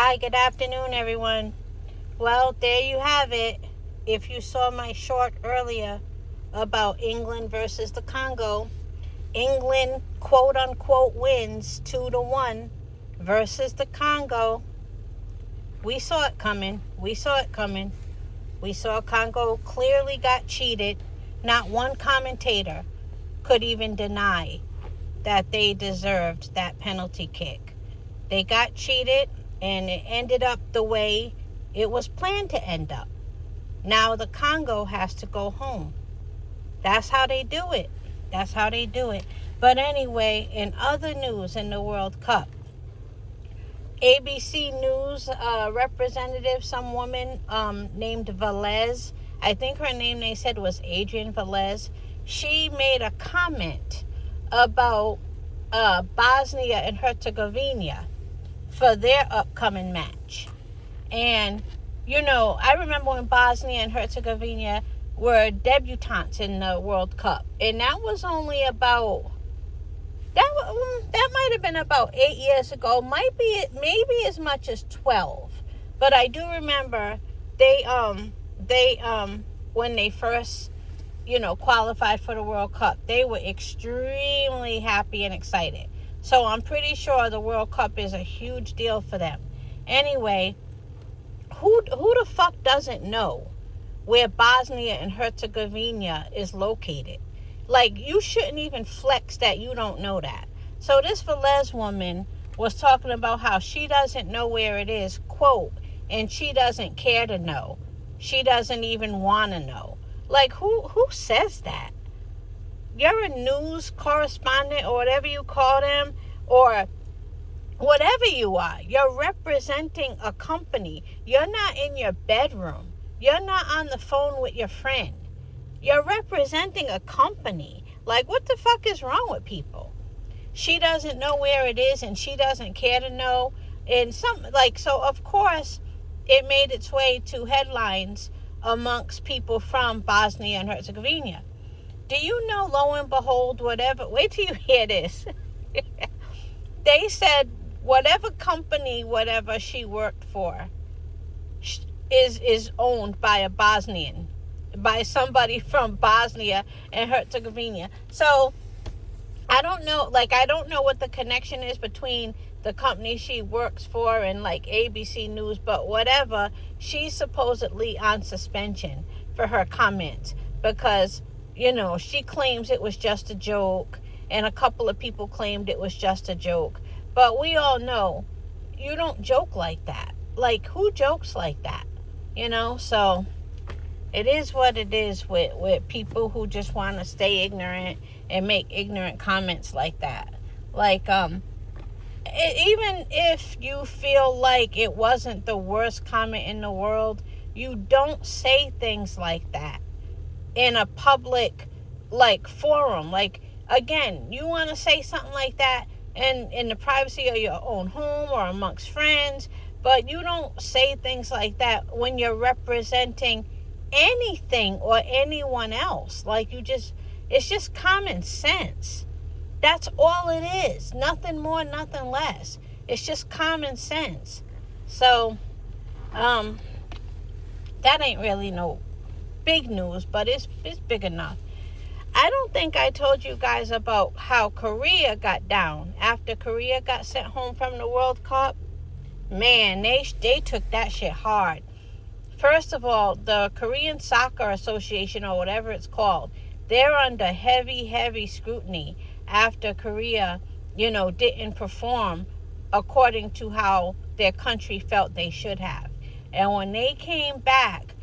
Hi, good afternoon, everyone. Well, there you have it. If you saw my short earlier about England versus the Congo, England, quote unquote, wins 2-1 versus the Congo. We saw it coming. We saw Congo clearly got cheated. Not one commentator could even deny that they deserved that penalty kick. They got cheated, and it ended up the way it was planned to end up. Now the Congo has to go home. That's how they do it. But anyway, in other news in the World Cup, ABC News representative, some woman named Velez, I think her name they said was Adrian Velez, she made a comment about Bosnia and Herzegovina for their upcoming match. And, I remember when Bosnia and Herzegovina were debutantes in the World Cup. And that was only about, that might have been about 8 years ago. Maybe as much as 12. But I do remember they when they first, qualified for the World Cup, they were extremely happy and excited. So I'm pretty sure the World Cup is a huge deal for them. Anyway, who the fuck doesn't know where Bosnia and Herzegovina is located? Like, you shouldn't even flex that you don't know that. So this Velez woman was talking about how she doesn't know where it is, quote, and she doesn't care to know. She doesn't even want to know. Like, who says that? You're a news correspondent or whatever you call them, or whatever you are. You're representing a company. You're not in your bedroom. You're not on the phone with your friend. You're representing a company. Like, what the fuck is wrong with people? She doesn't know where it is, and she doesn't care to know. And so of course it made its way to headlines amongst people from Bosnia and Herzegovina. Do you know, lo and behold, wait till you hear this. They said whatever company, whatever she worked for, is owned by a Bosnian, by somebody from Bosnia and Herzegovina. So I don't know what the connection is between the company she works for and like ABC News, but whatever, she's supposedly on suspension for her comments because, she claims it was just a joke, and a couple of people claimed it was just a joke. But we all know you don't joke like that. Like, who jokes like that? So it is what it is with people who just want to stay ignorant and make ignorant comments like that. Like, even if you feel like it wasn't the worst comment in the world, you don't say things like that in a public, forum. Like, again, you want to say something like that in the privacy of your own home or amongst friends, but you don't say things like that when you're representing anything or anyone else. Like, it's just common sense. That's all it is. Nothing more, nothing less. It's just common sense. So, that ain't really no big news, but it's big enough. I don't think I told you guys about how Korea got down after Korea got sent home from the World Cup. Man, they took that shit hard. First of all, the Korean Soccer Association, or whatever it's called, they're under heavy scrutiny after Korea, didn't perform according to how their country felt they should have. And when they came back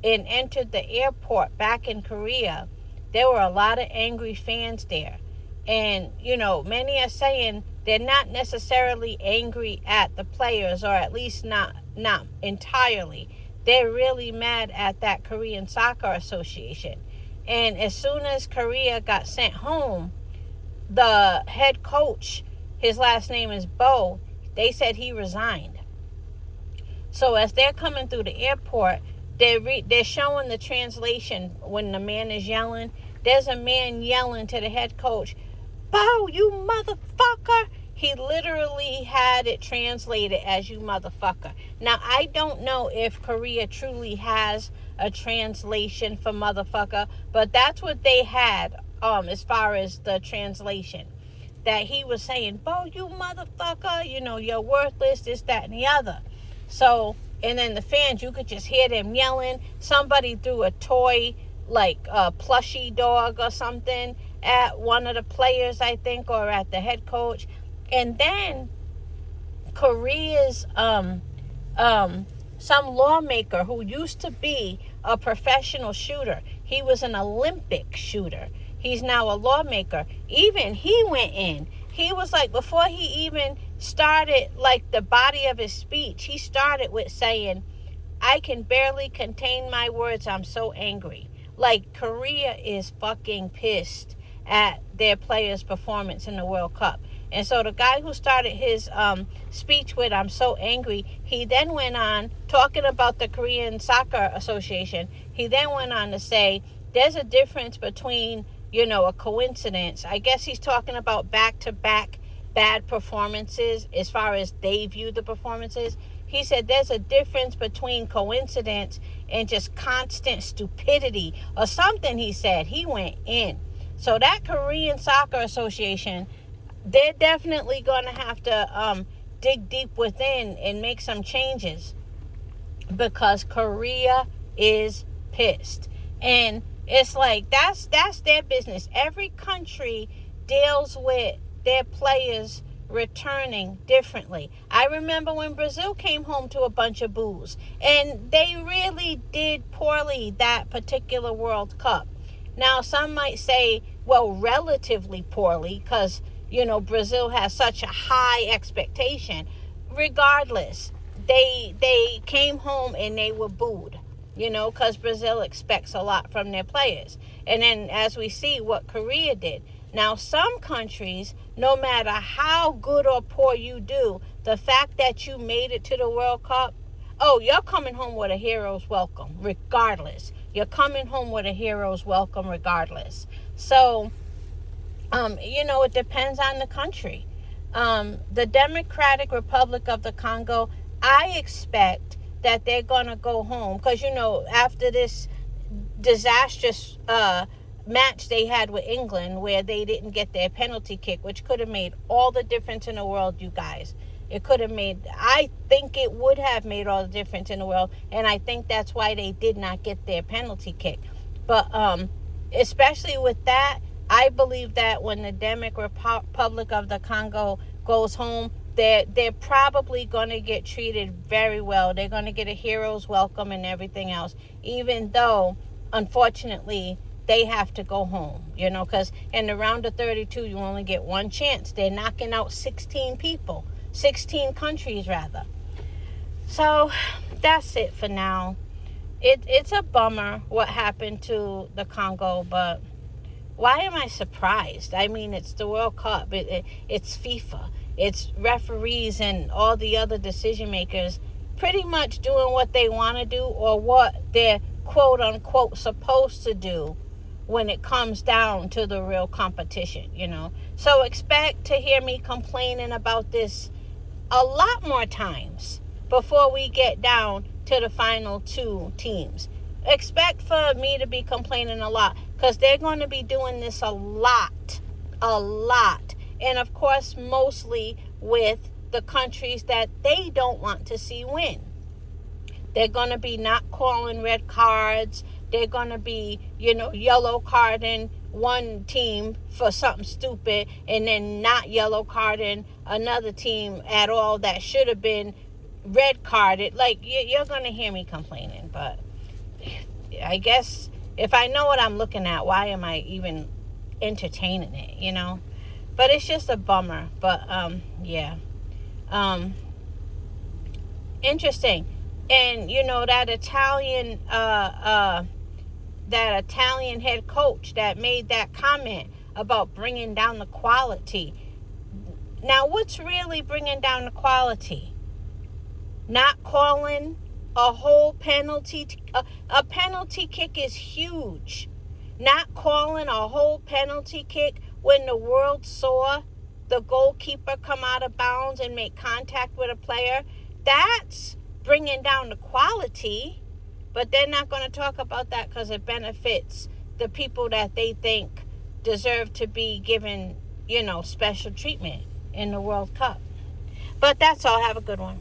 and entered the airport back in Korea, there were a lot of angry fans there. And, many are saying they're not necessarily angry at the players, or at least not entirely. They're really mad at that Korean Soccer Association. And as soon as Korea got sent home, the head coach, his last name is Bo, they said he resigned. So as they're coming through the airport, they're showing the translation when the man is yelling. There's a man yelling to the head coach, "Bo, you motherfucker, He literally had it translated as "you motherfucker." Now, I don't know if Korea truly has a translation for motherfucker, but that's what they had as far as the translation. That he was saying, "Bo, you motherfucker, you're worthless, this, that, and the other." So, and then the fans, you could just hear them yelling. Somebody threw a toy, like a plushy dog or something, at one of the players, I think, or at the head coach. And then Korea's some lawmaker who used to be a professional shooter. He was an Olympic shooter. He's now a lawmaker. Even he went in. He was like, before he even started like the body of his speech, he started with saying, "I can barely contain my words. I'm so angry." Like, Korea is fucking pissed at their players' performance in the World Cup. And so the guy who started his speech with "I'm so angry," he then went on talking about the Korean Soccer Association. He then went on to say there's a difference between, a coincidence. I guess he's talking about back-to-back bad performances as far as they view the performances. He said there's a difference between coincidence and just constant stupidity or something. He said he went in. So that Korean Soccer Association, they're definitely going to have to dig deep within and make some changes, because Korea is pissed. And it's like, that's their business. Every country deals with their players returning differently. I remember when Brazil came home to a bunch of boos, and they really did poorly that particular World Cup. Now, some might say, well, relatively poorly, because, Brazil has such a high expectation. Regardless, they came home and they were booed, because Brazil expects a lot from their players. And then, as we see what Korea did. Now, some countries, no matter how good or poor you do, the fact that you made it to the World Cup, oh, you're coming home with a hero's welcome, regardless. You're coming home with a hero's welcome, regardless. So, it depends on the country. The Democratic Republic of the Congo, I expect that they're going to go home. Because, after this disastrous match they had with England, where they didn't get their penalty kick, which could have made all the difference in the world, you guys. I think it would have made all the difference in the world, and I think that's why they did not get their penalty kick. But especially with that, I believe that when the Democratic Republic of the Congo goes home, they're probably going to get treated very well. They're going to get a hero's welcome and everything else, even though, unfortunately, they have to go home, because in the round of 32, you only get one chance. They're knocking out 16 people, 16 countries, rather. So that's it for now. It's a bummer what happened to the Congo, but why am I surprised? I mean, it's the World Cup. It's FIFA. It's referees and all the other decision makers pretty much doing what they want to do, or what they're quote unquote supposed to do when it comes down to the real competition, So expect to hear me complaining about this a lot more times before we get down to the final two teams. Expect for me to be complaining a lot, because they're going to be doing this a lot. And of course, mostly with the countries that they don't want to see win. They're going to be not calling red cards. They're going to be, yellow carding one team for something stupid, and then not yellow carding another team at all that should have been red carded. Like, you're going to hear me complaining, but I guess if I know what I'm looking at, why am I even entertaining it, But it's just a bummer. But, yeah. Interesting. And, that Italian head coach that made that comment about bringing down the quality. Now, what's really bringing down the quality? Not calling a whole penalty. A penalty kick is huge. Not calling a whole penalty kick when the world saw the goalkeeper come out of bounds and make contact with a player, that's bringing down the quality. But they're not going to talk about that because it benefits the people that they think deserve to be given, special treatment in the World Cup. But that's all. Have a good one.